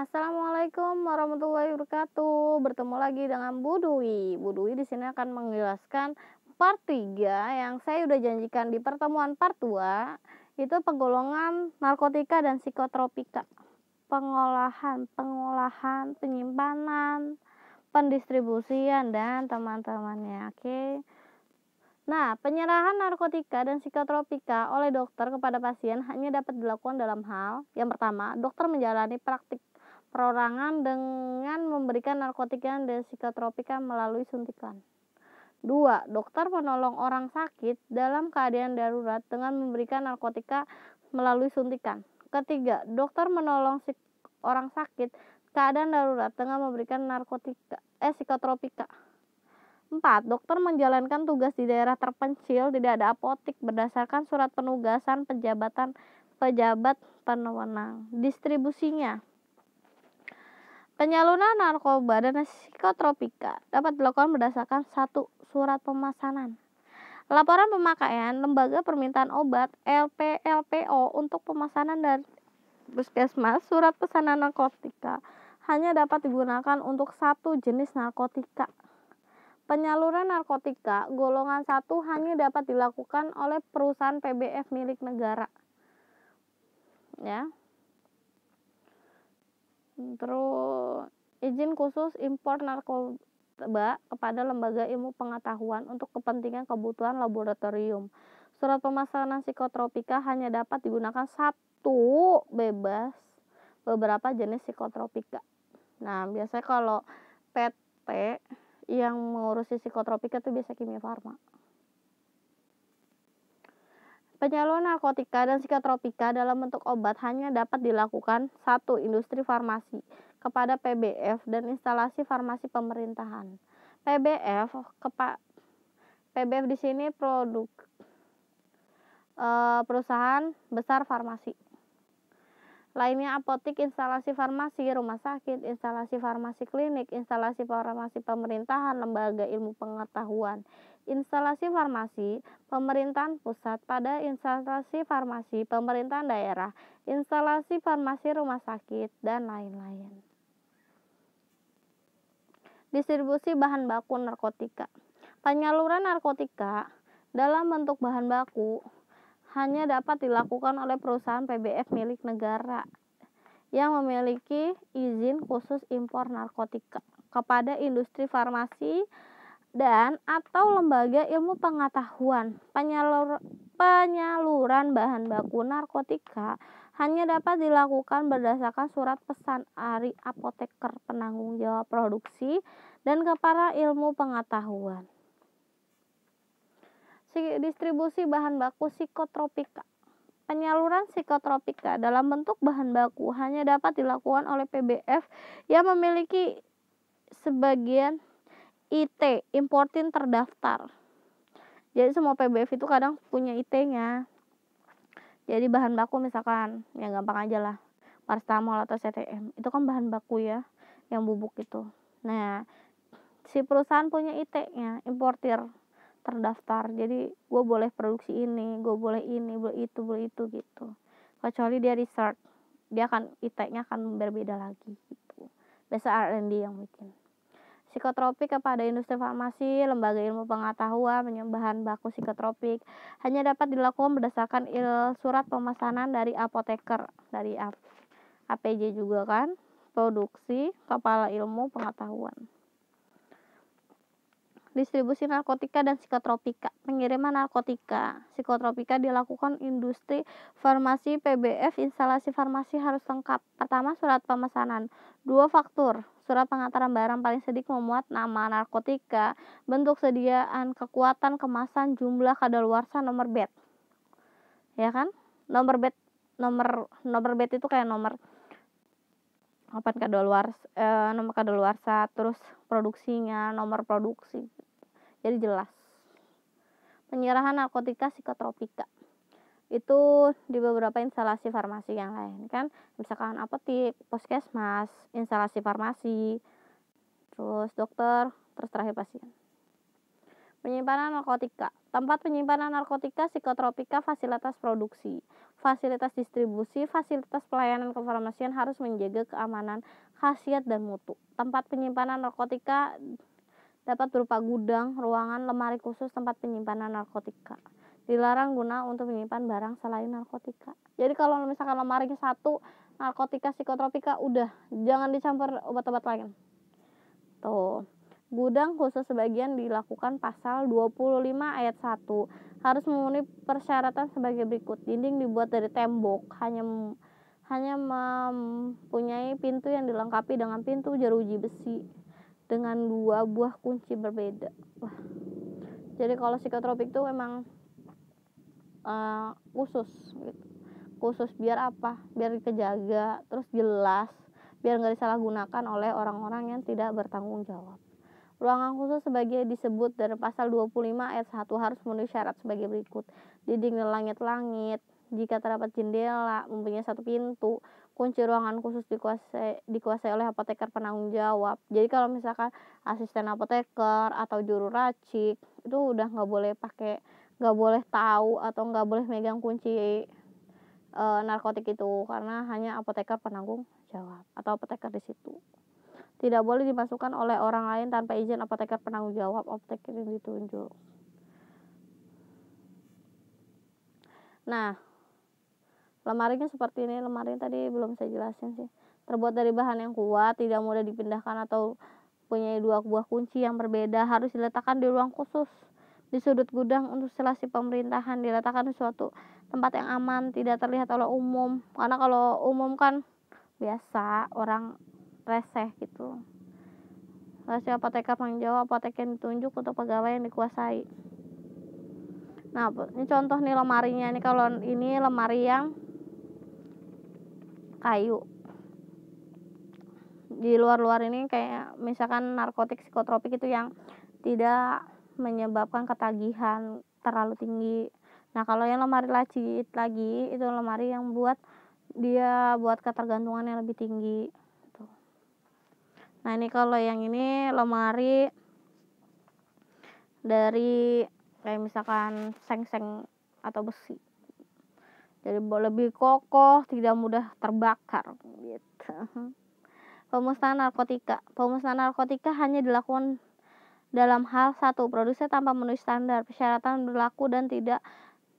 Assalamualaikum warahmatullahi wabarakatuh. Bertemu lagi dengan Bu Dwi. Bu Dwi di sini akan menjelaskan part 3 yang saya udah janjikan di pertemuan part 2, itu penggolongan narkotika dan psikotropika. Pengolahan, penyimpanan, pendistribusian dan teman-temannya. Oke. Nah, penyerahan narkotika dan psikotropika oleh dokter kepada pasien hanya dapat dilakukan dalam hal yang pertama, dokter menjalani praktik perorangan dengan memberikan narkotika dan psikotropika melalui suntikan. 2. Dokter menolong orang sakit dalam keadaan darurat dengan memberikan narkotika melalui suntikan. Ketiga, dokter menolong orang sakit keadaan darurat dengan memberikan psikotropika. 4. Dokter menjalankan tugas di daerah terpencil, tidak ada apotik berdasarkan surat penugasan pejabat pewenang. Distribusinya. Penyaluran narkoba dan psikotropika dapat dilakukan berdasarkan 1. Surat pemesanan. Laporan pemakaian Lembaga Permintaan Obat LPO untuk pemesanan dari Puskesmas. Surat pesanan narkotika hanya dapat digunakan untuk 1 jenis narkotika. Penyaluran narkotika golongan 1 hanya dapat dilakukan oleh perusahaan PBF milik negara. Ya. Terus izin khusus impor narkoba kepada lembaga ilmu pengetahuan untuk kepentingan kebutuhan laboratorium. Surat pemesanan psikotropika hanya dapat digunakan 1 bebas beberapa jenis psikotropika. Nah, biasanya kalau PT yang mengurusi psikotropika itu biasa Kimia Farma. Penyaluran narkotika dan psikotropika dalam bentuk obat hanya dapat dilakukan 1. Industri farmasi kepada PBF dan instalasi farmasi pemerintahan. PBF di sini perusahaan besar farmasi. Lainnya apotik, instalasi farmasi, rumah sakit, instalasi farmasi klinik, instalasi farmasi pemerintahan, lembaga ilmu pengetahuan, instalasi farmasi pemerintahan pusat pada instalasi farmasi pemerintahan daerah, instalasi farmasi rumah sakit, dan lain-lain. Distribusi bahan baku narkotika. Penyaluran narkotika dalam bentuk bahan baku hanya dapat dilakukan oleh perusahaan PBF milik negara yang memiliki izin khusus impor narkotika kepada industri farmasi dan atau lembaga ilmu pengetahuan. Penyaluran bahan baku narkotika hanya dapat dilakukan berdasarkan surat pesan dari apoteker penanggung jawab produksi dan kepada ilmu pengetahuan. Distribusi bahan baku psikotropika. Penyaluran psikotropika dalam bentuk bahan baku hanya dapat dilakukan oleh PBF yang memiliki sebagian IT, importin terdaftar. Jadi semua PBF itu kadang punya IT-nya. Jadi bahan baku misalkan, yang gampang aja lah, paracetamol atau CTM, itu kan bahan baku ya, yang bubuk itu. Nah, si perusahaan punya IT-nya, importir terdaftar, jadi gue boleh produksi ini, gue boleh ini, boleh itu gitu. Kecuali dia research, dia akan IT-nya akan berbeda lagi gitu. Biasa R&D yang bikin. Psikotropik kepada industri farmasi, lembaga ilmu pengetahuan, bahan baku psikotropik hanya dapat dilakukan berdasarkan surat pemesanan dari apoteker, dari APJ juga kan, produksi, kepala ilmu pengetahuan. Distribusi narkotika dan psikotropika. Pengiriman narkotika, psikotropika dilakukan industri farmasi PBF. Instalasi farmasi harus lengkap. Pertama, surat pemesanan. 2, faktur. Surat pengantaran barang paling sedikit memuat nama narkotika, bentuk sediaan, kekuatan, kemasan, jumlah, kadaluarsa, nomor bet. Ya kan? Nomor bet itu kayak nomor nomor kadaluarsa, terus produksinya, nomor produksi. Jadi jelas. Penyerahan narkotika psikotropika itu di beberapa instalasi farmasi yang lain kan, misalkan apotik, puskesmas, instalasi farmasi, terus dokter, terus terakhir pasien. Penyimpanan narkotika. Tempat penyimpanan narkotika, psikotropika, fasilitas produksi, fasilitas distribusi, fasilitas pelayanan kefarmasian harus menjaga keamanan, khasiat, dan mutu. Tempat penyimpanan narkotika dapat berupa gudang, ruangan, lemari khusus tempat penyimpanan narkotika. Dilarang guna untuk menyimpan barang selain narkotika. Jadi kalau misalkan lemarinya satu narkotika, psikotropika, udah jangan dicampur obat-obat lain. Tuh. Gudang khusus sebagian dilakukan pasal 25 ayat 1. Harus memenuhi persyaratan sebagai berikut. Dinding dibuat dari tembok, hanya mempunyai pintu yang dilengkapi dengan pintu jeruji besi dengan 2 buah kunci berbeda. Wah. Jadi kalau psikotropik itu memang khusus gitu. Khusus biar apa? Biar kejaga, terus jelas, biar nggak disalahgunakan oleh orang-orang yang tidak bertanggung jawab. Ruangan khusus sebagai disebut dari pasal 25 ayat 1 harus memenuhi syarat sebagai berikut. Dinding dan langit-langit, jika terdapat jendela, mempunyai 1 pintu. Kunci ruangan khusus dikuasai oleh apoteker penanggung jawab. Jadi kalau misalkan asisten apoteker atau juru racik itu udah nggak boleh tahu atau nggak boleh megang kunci narkotik itu, karena hanya apoteker penanggung jawab atau apoteker di situ. Tidak boleh dimasukkan oleh orang lain tanpa izin apoteker penanggung jawab, apoteker yang ditunjuk. Nah, lemarinya seperti ini. Lemari tadi belum saya jelasin sih. Terbuat dari bahan yang kuat, tidak mudah dipindahkan atau punya 2 buah kunci yang berbeda. Harus diletakkan di ruang khusus di sudut gudang untuk instalasi pemerintahan. Diletakkan di suatu tempat yang aman, tidak terlihat oleh umum. Karena kalau umum kan biasa orang reseh gitu. Rahasia apoteker penanggung jawab, apoteker yang ditunjuk untuk pegawai yang dikuasai. Nah, ini contoh nih lemarinya. Ini kalau ini lemari yang kayu. Di luar-luar ini kayak misalkan narkotik, psikotropik itu yang tidak menyebabkan ketagihan terlalu tinggi. Nah, kalau yang lemari laci lagi itu lemari yang buat ketergantungan yang lebih tinggi. Nah, ini kalau yang ini lemari dari kayak misalkan seng-seng atau besi. Jadi lebih kokoh, tidak mudah terbakar gitu. Pemusnahan narkotika. Pemusnahan narkotika hanya dilakukan dalam hal 1. Produksi tanpa memenuhi standar, persyaratan berlaku dan tidak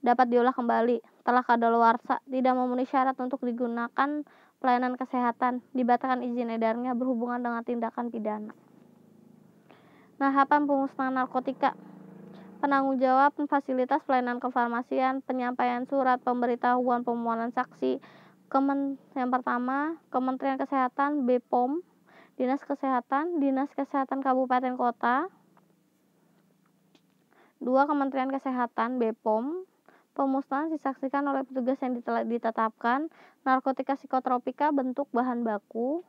dapat diolah kembali, telah kadaluarsa, tidak memenuhi syarat untuk digunakan pelayanan kesehatan, dibatalkan izin edarnya, berhubungan dengan tindakan pidana. Tahapan pemusnahan narkotika. Penanggung jawab fasilitas pelayanan kefarmasian, penyampaian surat pemberitahuan permohonan saksi. Yang pertama, Kementerian Kesehatan, BPOM, Dinas Kesehatan Kabupaten Kota. 2. Kementerian Kesehatan, BPOM. Pemusnahan disaksikan oleh petugas yang ditetapkan. Narkotika psikotropika bentuk bahan baku.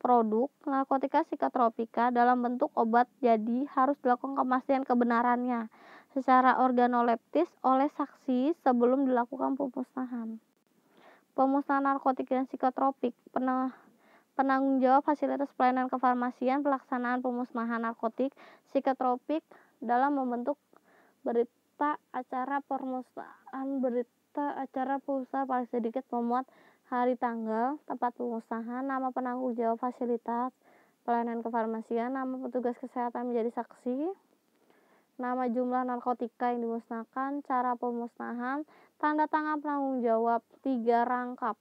Produk narkotika psikotropika dalam bentuk obat jadi harus dilakukan pemastian kebenarannya secara organoleptis oleh saksi sebelum dilakukan pemusnahan. Pemusnahan narkotik dan psikotropik. Penanggung jawab fasilitas pelayanan kefarmasian, pelaksanaan pemusnahan narkotik psikotropik dalam membentuk berita acara pemusnahan paling sedikit memuat hari, tanggal, tempat pemusnahan, nama penanggung jawab fasilitas pelayanan kefarmasian, nama petugas kesehatan menjadi saksi, nama jumlah narkotika yang dimusnahkan, cara pemusnahan, tanda tangan penanggung jawab. 3. Rangkap.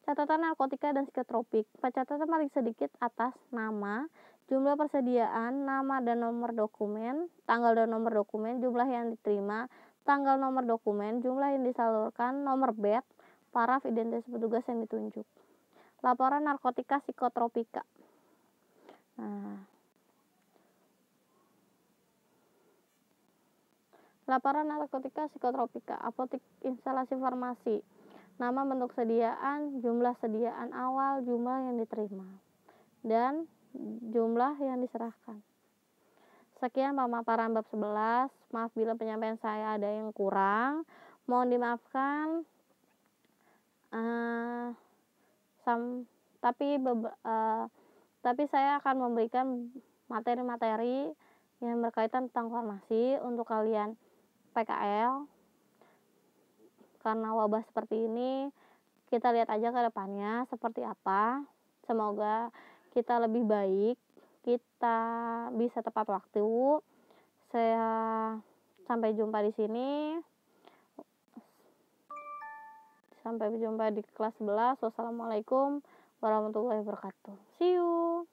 Catatan narkotika dan psikotropik. Catatan paling sedikit atas nama, jumlah persediaan, nama dan nomor dokumen, tanggal dan nomor dokumen, jumlah yang diterima, tanggal nomor dokumen, jumlah yang disalurkan, nomor bed, paraf, identitas petugas yang ditunjuk. Laporan narkotika psikotropika. Nah, laporan narkotika psikotropika, apotek, instalasi farmasi, nama, bentuk sediaan, jumlah sediaan awal, jumlah yang diterima, dan jumlah yang diserahkan. Sekian pemaparan bab 11. Maaf bila penyampaian saya ada yang kurang. Mohon dimaafkan. Tapi saya akan memberikan materi-materi yang berkaitan tentang farmasi untuk kalian PKL. Karena wabah seperti ini, kita lihat aja ke depannya seperti apa. Semoga kita lebih baik, kita bisa tepat waktu. Saya sampai jumpa di sini. Sampai jumpa di kelas 11. Wassalamualaikum warahmatullahi wabarakatuh. See you.